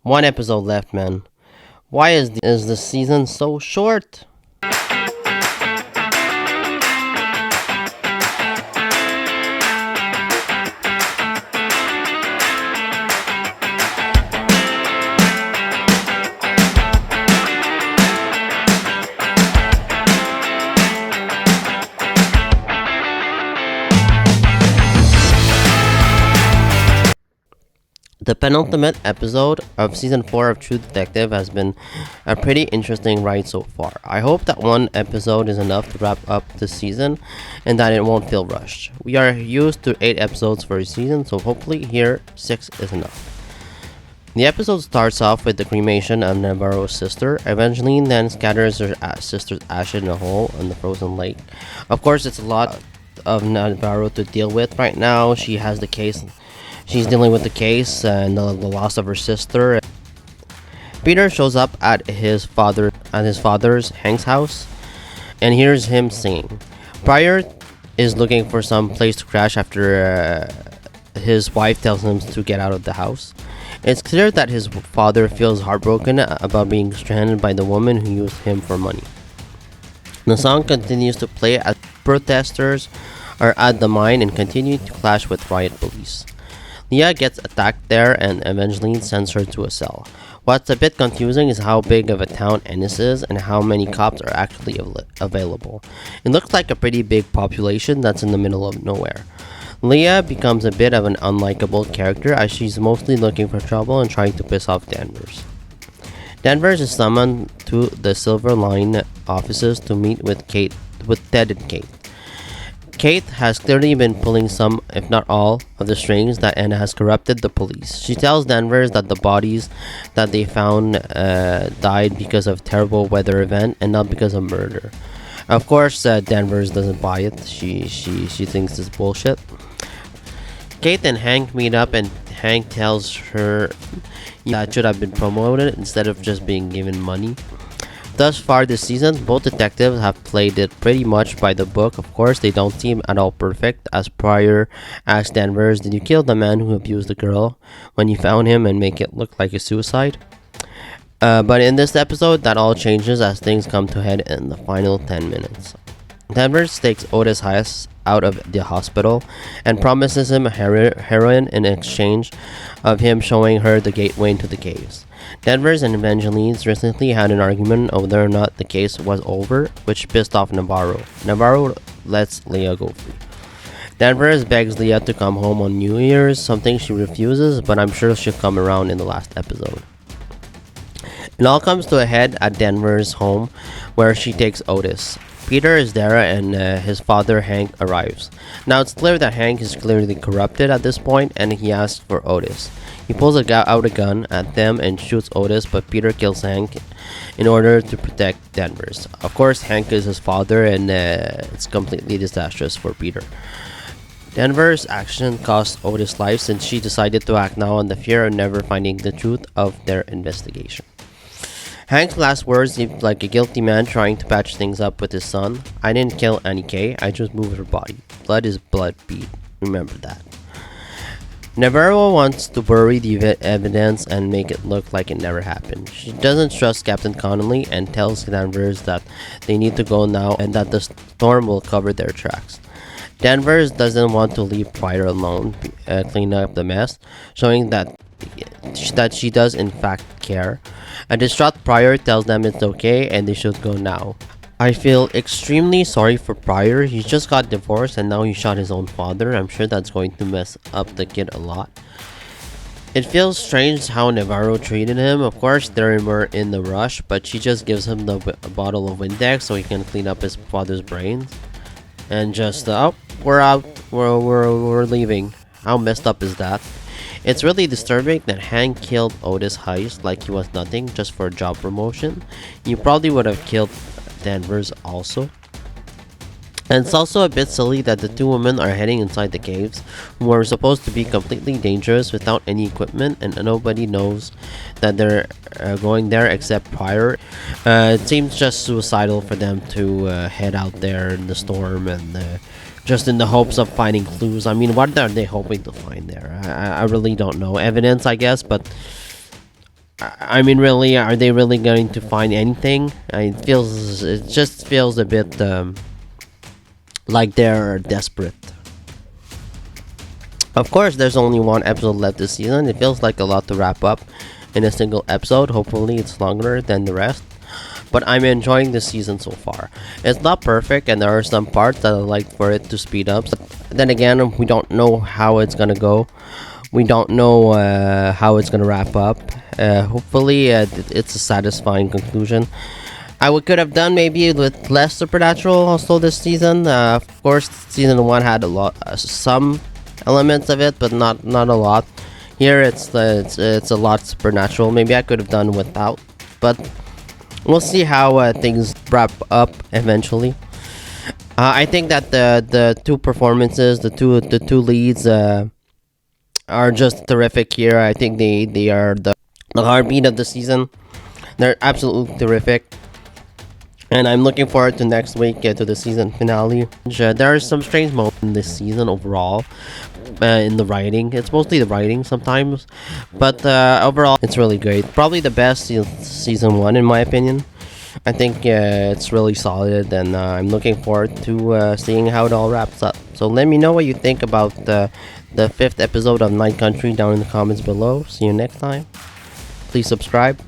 One episode left, man. Why is the season so short? The penultimate episode of season 4 of True Detective has been a pretty interesting ride so far. I hope that one episode is enough to wrap up the season and that it won't feel rushed. We are used to 8 episodes for a season, so hopefully here 6 is enough. The episode starts off with the cremation of Navarro's sister. Evangeline then scatters her sister's ashes in a hole in the frozen lake. Of course, it's a lot of Navarro to deal with right now. She's dealing with the case and the loss of her sister. Peter shows up at his father's Hank's house and hears him singing. Pryor is looking for some place to crash after his wife tells him to get out of the house. It's clear that his father feels heartbroken about being stranded by the woman who used him for money. The song continues to play as protesters are at the mine and continue to clash with riot police. Leah gets attacked there and Evangeline sends her to a cell. What's a bit confusing is how big of a town Ennis is and how many cops are actually available. It looks like a pretty big population that's in the middle of nowhere. Leah becomes a bit of an unlikable character as she's mostly looking for trouble and trying to piss off Danvers. Danvers is summoned to the Silver Line offices to meet with Ted and Kate. Kate has clearly been pulling some, if not all, of the strings and has corrupted the police. She tells Danvers that the bodies that they found died because of terrible weather event and not because of murder. Of course, Danvers doesn't buy it. She thinks it's bullshit. Kate and Hank meet up and Hank tells her that should have been promoted instead of just being given money. Thus far this season, both detectives have played it pretty much by the book. Of course, they don't seem at all perfect, as Pryor asks Danvers, "Did you kill the man who abused the girl when you found him and make it look like a suicide?" But in this episode, that all changes as things come to head in the final 10 minutes. Danvers takes Otis Hayes out of the hospital and promises him heroin in exchange of him showing her the gateway into the caves. Danvers and Evangeline recently had an argument over whether or not the case was over, which pissed off Navarro. Navarro lets Leah go free. Danvers begs Leah to come home on New Year's, something she refuses, but I'm sure she'll come around in the last episode. It all comes to a head at Danvers' home, where she takes Otis. Peter is there and his father Hank arrives. Now it's clear that Hank is clearly corrupted at this point and he asks for Otis. He pulls out a gun at them and shoots Otis, but Peter kills Hank in order to protect Danvers. Of course, Hank is his father and it's completely disastrous for Peter. Danvers' action cost Otis' life since she decided to act now on the fear of never finding the truth of their investigation. Hank's last words seemed like a guilty man trying to patch things up with his son. "I didn't kill Annie Kay, I just moved her body. Blood is blood, Pete. Remember that." Navarro wants to bury the evidence and make it look like it never happened. She doesn't trust Captain Connolly and tells Danvers that they need to go now and that the storm will cover their tracks. Danvers doesn't want to leave Pryor alone, clean up the mess, showing that she does in fact care. A distraught Pryor tells them it's okay and they should go now. I feel extremely sorry for Pryor. He just got divorced and now he shot his own father. I'm sure that's going to mess up the kid a lot. It feels strange how Navarro treated him. Of course, they were in the rush, but she just gives him the bottle of Windex so he can clean up his father's brains. And just, oh, we're out. We're leaving. How messed up is that? It's really disturbing that Hank killed Otis Heist like he was nothing just for a job promotion. You probably would have killed Danvers also. And it's also a bit silly that the two women are heading inside the caves, who are supposed to be completely dangerous without any equipment, and nobody knows that they're going there except Pryor. It seems just suicidal for them to head out there in the storm and just in the hopes of finding clues. I mean, what are they hoping to find there? I really don't know. Evidence, I guess, but I mean, really, are they really going to find anything? It just feels a bit like they're desperate. Of course, there's only one episode left this season. It feels like a lot to wrap up in a single episode. Hopefully, it's longer than the rest. But I'm enjoying the season so far. It's not perfect, and there are some parts that I'd like for it to speed up. But then again, we don't know how it's gonna go. We don't know how it's gonna wrap up. Hopefully, it's a satisfying conclusion. Could have done maybe with less supernatural also this season. Of course, season one had a lot, some elements of it, but not a lot. Here, it's a lot supernatural. Maybe I could have done without, but we'll see how things wrap up eventually. I think that the two performances, the two leads, are just terrific here. I think they are the heartbeat of the season. They're absolutely terrific. And I'm looking forward to next week to the season finale. There are some strange moments in this season overall. In the writing, it's mostly the writing sometimes, but overall, it's really great. Probably the best season one in my opinion. I think it's really solid, and I'm looking forward to seeing how it all wraps up. So let me know what you think about the fifth episode of Night Country down in the comments below. See you next time. Please subscribe.